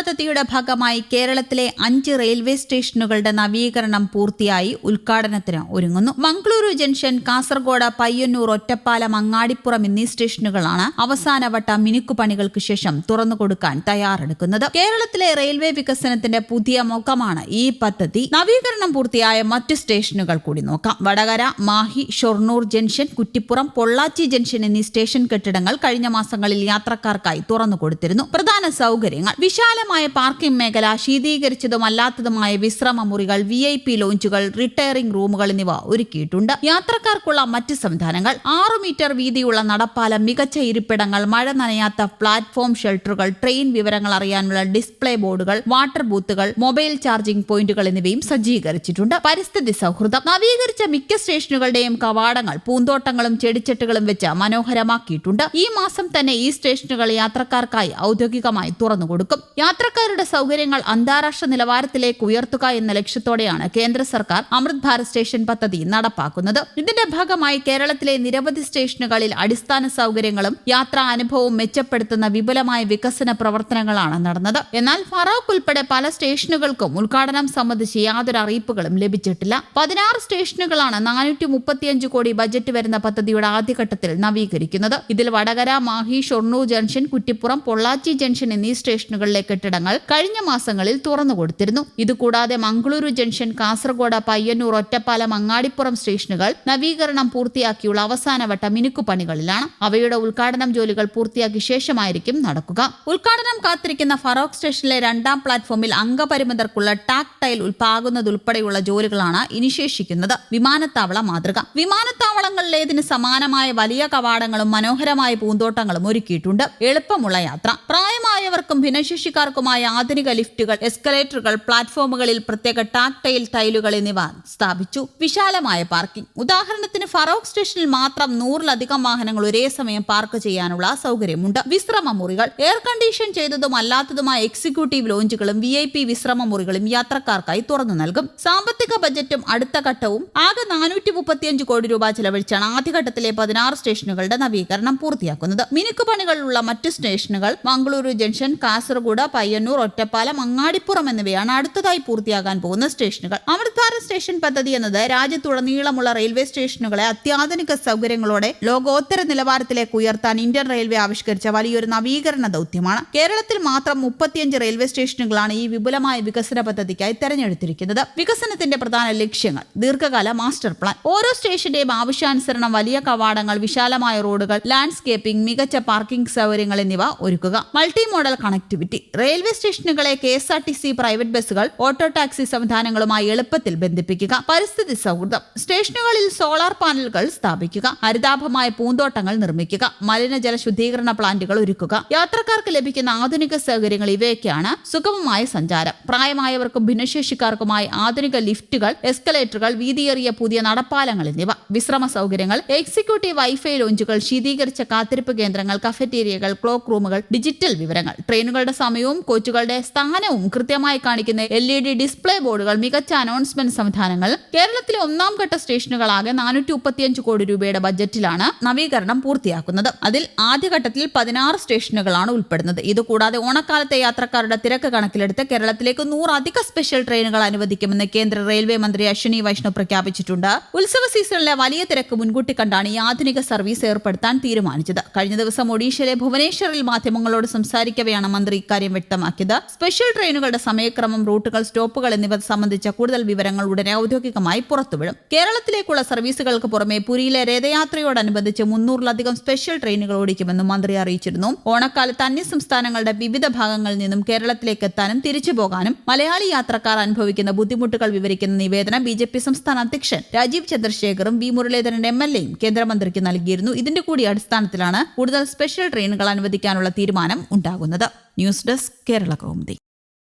പദ്ധതിയുടെ ഭാഗമായി കേരളത്തിലെ 5 റെയിൽവേ സ്റ്റേഷനുകളുടെ നവീകരണം പൂർത്തിയായി ഉദ്ഘാടനത്തിന് ഒരുങ്ങുന്നു. മംഗളൂരു ജംഗ്ഷൻ, കാസർഗോഡ്, പയ്യന്നൂർ, ഒറ്റപ്പാലം, അങ്ങാടിപ്പുറം എന്നീ സ്റ്റേഷനുകളാണ് അവസാനവട്ട മിനുക്കുപണികൾക്ക് ശേഷം തുറന്നുകൊടുക്കാൻ തയ്യാറെടുക്കുന്നത്. കേരളത്തിലെ റെയിൽവേ വികസനത്തിന്റെ പുതിയ മുഖമാണ് ഈ പദ്ധതി. നവീകരണം പൂർത്തിയായ മറ്റ് സ്റ്റേഷനുകൾ കൂടി നോക്കാം. വടകര, മാഹി, ഷൊർണൂർ ജംഗ്ഷൻ, കുറ്റിപ്പുറം, പൊള്ളാച്ചി ജംഗ്ഷൻ എന്നീ സ്റ്റേഷൻ കെട്ടിടങ്ങൾ കഴിഞ്ഞ മാസങ്ങളിൽ യാത്രക്കാർക്കായി തുറന്നുകൊടുത്തിരുന്നു. പ്രധാന സൗകര്യങ്ങൾ: വിശാലമായ പാർക്കിംഗ് മേഖല, ശീതീകരിച്ചതും അല്ലാത്തതുമായ വിശ്രമ മുറികൾ, VIP ലോഞ്ചുകൾ, റിട്ടയറിംഗ് റൂമുകൾ എന്നിവ ഒരുക്കിയിട്ടുണ്ട്. യാത്രക്കാർക്കുള്ള മറ്റ് സംവിധാനങ്ങൾ: 6 മീറ്റർ വീതിയുള്ള നടപ്പാലം, മികച്ച ഇരിപ്പിടങ്ങൾ, മഴ നനയാത്ത പ്ലാറ്റ്ഫോം ഷെൽട്ടറുകൾ, ട്രെയിൻ വിവരങ്ങൾ അറിയാനുള്ള ഡിസ്പ്ലേ ബോർഡുകൾ, വാട്ടർ ബൂത്തുകൾ, മൊബൈൽ ചാർജിംഗ് പോയിന്റുകൾ എന്നിവയും സജ്ജീകരിച്ചിട്ടുണ്ട്. പരിസ്ഥിതി സൗഹൃദം: നവീകരിച്ച മിക്ക സ്റ്റേഷനുകളുടെയും കവാടങ്ങൾ പൂന്തോട്ടങ്ങളും ചെടിച്ചട്ടുകളും വെച്ച് മനോഹരമാക്കിയിട്ടുണ്ട്. ഈ മാസം തന്നെ ഈ സ്റ്റേഷനുകൾ യാത്രക്കാർക്കായി ഔദ്യോഗികമായി തുറന്നുകൊടുക്കും. യാത്രക്കാരുടെ സൗകര്യങ്ങൾ അന്താരാഷ്ട്ര നിലവാരത്തിലേക്ക് ഉയർത്തുക എന്ന ലക്ഷ്യത്തോടെയാണ് കേന്ദ്ര സർക്കാർ അമൃത് ഭാരത് സ്റ്റേഷൻ പദ്ധതി നടപ്പാക്കുന്നത്. ഇതിന്റെ ഭാഗമായി കേരളത്തിലെ നിരവധി സ്റ്റേഷനുകളിൽ അടിസ്ഥാന സൗകര്യങ്ങളും യാത്രാ അനുഭവവും മെച്ചപ്പെടുത്തുന്ന വിപുലമായ വികസന പ്രവർത്തനങ്ങളാണ് നടന്നത്. എന്നാൽ ഫറോക്ക് ഉൾപ്പെടെ പല സ്റ്റേഷനുകൾക്കും ഉദ്ഘാടനം സംബന്ധിച്ച് യാതൊരു അറിയിപ്പുകളും ലഭിച്ചിട്ടില്ല. 16 സ്റ്റേഷനുകളാണ് 435 കോടി ബജറ്റ് വരുന്ന പദ്ധതിയുടെ ആദ്യഘട്ടത്തിൽ നവീകരിക്കുന്നത്. ഇതിൽ വടകര, മാഹി, ഷൊർണൂർ ജംഗ്ഷൻ, കുറ്റിപ്പുറം, പൊള്ളാച്ചി ജംഗ്ഷൻ എന്നീ സ്റ്റേഷനുകളിലെ കെട്ടിടങ്ങൾ കഴിഞ്ഞ മാസങ്ങളിൽ തുറന്നുകൊടുത്തിരുന്നു. ഇതുകൂടാതെ മംഗളൂരു ജംഗ്ഷൻ, കാസർഗോഡ്, പയ്യന്നൂർ, ഒറ്റപ്പാലം, അങ്ങാടിപ്പുറം സ്റ്റേഷനുകൾ നവീകരണം പൂർത്തിയാക്കിയുള്ള അവസാനവട്ട മിനുക്കുപണികളിലാണ്. അവയുടെ ഉദ്ഘാടനം ജോലികൾ പൂർത്തിയാക്കിയ ശേഷമായിരിക്കും നടക്കുക. ഉദ്ഘാടനം കാത്തിരിക്കുന്ന ഫറോക്ക് സ്റ്റേഷനിലെ 2ാം പ്ലാറ്റ്ഫോമിൽ അംഗപരിമിതർക്കുള്ള ടാക്ടൈൽ ഉൾപ്പാകുന്നതുൾപ്പെടെയുള്ള ജോലികളാണ് ഇനി ശേഷിക്കുന്നത്. വിമാനത്താവള മാതൃക: വിമാനത്താവളങ്ങളിലേതിന് സമാനമായ വലിയ കവാടങ്ങളും മനോഹരമായ പൂന്തോട്ടങ്ങളും ഒരുക്കിയിട്ടുണ്ട്. എളുപ്പമുള്ള യാത്ര: പ്രായമായവർക്കും ഭിന്നശേഷിക്കാർക്കുമായ ആധുനിക ലിഫ്റ്റുകൾ, എസ്കലേറ്ററുകൾ, പ്ലാറ്റ്ഫോമുകളിൽ പ്രത്യേക ടാക്ടൈൽ ടൈലുകൾ എന്നിവ സ്ഥാപിച്ചു. വിശാലമായ പാർക്കിംഗ്: ഉദാഹരണത്തിന് ഫറോക്ക് സ്റ്റേഷനിൽ മാത്രം 100-ലധികം വാഹനങ്ങൾ ഒരേ സമയം പാർക്ക് ചെയ്യാനുള്ള സൗകര്യമുണ്ട്. വിശ്രമ മുറികൾ: എയർ കണ്ടീഷൻ ചെയ്തതും അല്ലാത്തതുമായ എക്സിക്യൂട്ടീവ് ലോഞ്ചുകളും VIP വിശ്രമ മുറികളും യാത്രക്കാർക്കായി തുറന്നു നൽകും. സാമ്പത്തിക ബജറ്റും അടുത്ത ഘട്ടവും ആകെ 435 കോടി രൂപ ചെലവഴിച്ചാണ് ആദ്യഘട്ടത്തിലെ 16 സ്റ്റേഷനുകളുടെ നവീകരണം പൂർത്തിയാക്കുന്നത്. മിനുക്കുപണികളുള്ള മറ്റ് സ്റ്റേഷനുകൾ മംഗളൂരു ജംഗ്ഷൻ, കാസർഗോഡ്, പയ്യന്നൂർ, ഒറ്റപ്പാലം, അങ്ങാടിപ്പുറം എന്നിവയാണ് അടുത്തതായി പൂർത്തിയാകാൻ പോകുന്ന സ്റ്റേഷനുകൾ. അമൃത് ഭാരത് സ്റ്റേഷൻ പദ്ധതി എന്നത് രാജ്യത്തുടനീളമുള്ള റെയിൽവേ സ്റ്റേഷനുകളെ അത്യാധുനിക സൗകര്യങ്ങളോടെ ലോകോത്തര നിലവാരത്തിലേക്ക് ഉയർത്താൻ ഇന്ത്യൻ റെയിൽവേ ആവിഷ്കരിച്ച വലിയൊരു നവീകരണ ദൗത്യമാണ്. കേരളത്തിൽ മാത്രം 35 റെയിൽവേ സ്റ്റേഷനുകളാണ് ഈ വിപുലമായ വികസന പദ്ധതിക്കായി തെരഞ്ഞെടുത്തിരിക്കുന്നത്. വികസനത്തിന്റെ പ്രധാന ലക്ഷ്യങ്ങൾ: ദീർഘകാല മാസ്റ്റർ പ്ലാൻ: ഓരോ സ്റ്റേഷന്റെയും ആവശ്യാനുസരണം വലിയ കവാടങ്ങൾ, വിശാലമായ റോഡുകൾ, ലാൻഡ്സ്കേപ്പിംഗ്, മികച്ച പാർക്കിംഗ് സൗകര്യങ്ങൾ എന്നിവ ഒരുക്കുക. മൾട്ടി മോഡൽ കണക്ടിവിറ്റി: റെയിൽവേ സ്റ്റേഷനുകളെ KSRTC പ്രൈവറ്റ് ബസ്സുകൾ, ഓട്ടോ ടാക്സി സംവിധാനങ്ങളുമായി എളുപ്പത്തിൽ ബന്ധിപ്പിക്കുക. പരിസ്ഥിതി സൗഹൃദം: സ്റ്റേഷനുകളിൽ സോളാർ പാനലുകൾ സ്ഥാപിക്കുക. ഹരിതാഭമായ പൂന്തോട്ടങ്ങൾ നിർമ്മിക്കുക. മലിനജല ശുദ്ധീകരണ പ്ലാന്റുകൾ ഒരുക്കുക. യാത്രക്കാർക്ക് ലഭിക്കുന്ന ആധുനിക സൗകര്യങ്ങൾ ഇവയൊക്കെയാണ്. സുഗമമായ സഞ്ചാരം: പ്രായമായവർക്കും ഭിന്നശേഷിക്കാർക്കുമായി ആധുനിക ലിഫ്റ്റുകൾ, എസ്കലേറ്ററുകൾ, വീതിയേറിയ പുതിയ നടപ്പാലങ്ങൾ എന്നിവ. വിശ്രമ സൗകര്യങ്ങൾ: എക്സിക്യൂട്ടീവ് വൈഫൈ ലോഞ്ചുകൾ, ശീതീകരിച്ച കാത്തിരിപ്പ് കേന്ദ്രങ്ങൾ, കഫറ്റേരിയകൾ, ക്ലോക്ക് റൂമുകൾ, ഡിജിറ്റൽ വിവരങ്ങൾ. ട്രെയിനുകളുടെ സമയവും കോച്ചുകളുടെ സ്ഥാനവും കൃത്യമായി കാണിക്കുന്ന LED ഡിസ്പ്ലേ ബോർഡുകൾ, മികച്ച അനൗൺസ്മെന്റ് സംവിധാനങ്ങൾ. കേരളത്തിലെ 1ാം ഘട്ട സ്റ്റേഷനുകളാകെ 435 കോടി രൂപയുടെ ബജറ്റിലാണ് നവീകരണം പൂർത്തിയാക്കുന്നത്. അതിൽ ആദ്യഘട്ടത്തിൽ 16 സ്റ്റേഷനുകളാണ് ഉൾപ്പെടുന്നത്. ഇതുകൂടാതെ ഓണക്കാലത്തെ യാത്രക്കാരുടെ തിരക്ക് കണക്കിലെടുത്ത് കേരളത്തിലേക്ക് 100 അധിക സ്പെഷ്യൽ ട്രെയിനുകൾ അനുവദിക്കുമെന്ന് കേന്ദ്ര റെയിൽവേ മന്ത്രി അശ്വിനി വൈഷ്ണവ് പ്രഖ്യാപിച്ചിട്ടുണ്ട്. ഉത്സവ സീസണിലെ വലിയ തിരക്ക് മുൻകൂട്ടി കണ്ടാണ് ഈ ആധുനിക സർവീസ് ഏർപ്പെടുത്താൻ തീരുമാനിച്ചത്. കഴിഞ്ഞ ദിവസം ഒഡീഷയിലെ ഭുവനേശ്വറിൽ മാധ്യമങ്ങളോട് സംസാരിക്കവെയാണ് മന്ത്രി ഇക്കാര്യം വ്യക്തമാക്കിയത്. സ്പെഷ്യൽ ട്രെയിനുകളുടെ സമയക്രമം, റൂട്ടുകൾ, സ്റ്റോപ്പുകൾ എന്നിവ സംബന്ധിച്ച കൂടുതൽ വിവരങ്ങൾ ഉടനെ ഔദ്യോഗികമായി പുറത്തുവിടും. കേരളത്തിലേക്കുള്ള സർവീസുകൾക്ക് പുറമെ പുരിയിലെ രഥയാത്രയോടനുബന്ധിച്ച് 300-ലധികം സ്പെഷ്യൽ ട്രെയിനുകൾ ഓടിക്കുമെന്നും മന്ത്രി അറിയിച്ചിരുന്നു. ഓണക്കാലത്ത് അന്യ സംസ്ഥാനങ്ങളുടെ വിവിധ ഭാഗങ്ങളിൽ നിന്നും കേരളത്തിലേക്ക് എത്താനും തിരിച്ചു പോകാനും മലയാളി യാത്രക്കാർ അനുഭവിക്കുന്ന ബുദ്ധിമുട്ടുകൾ വിവരിക്കുന്ന നിവേദനം BJP സംസ്ഥാന അധ്യക്ഷൻ രാജീവ് ചന്ദ്രശേഖറും V മുരളീധരൻ MLAയും കേന്ദ്രമന്ത്രിക്ക് നൽകിയിരുന്നു. ഇതിന്റെ കൂടി അടിസ്ഥാനത്തിലാണ് കൂടുതൽ സ്പെഷ്യൽ ട്രെയിനുകൾ അനുവദിക്കാനുള്ള തീരുമാനം ഉണ്ടാകുന്നത്. News desk, Kerala Kaumudi.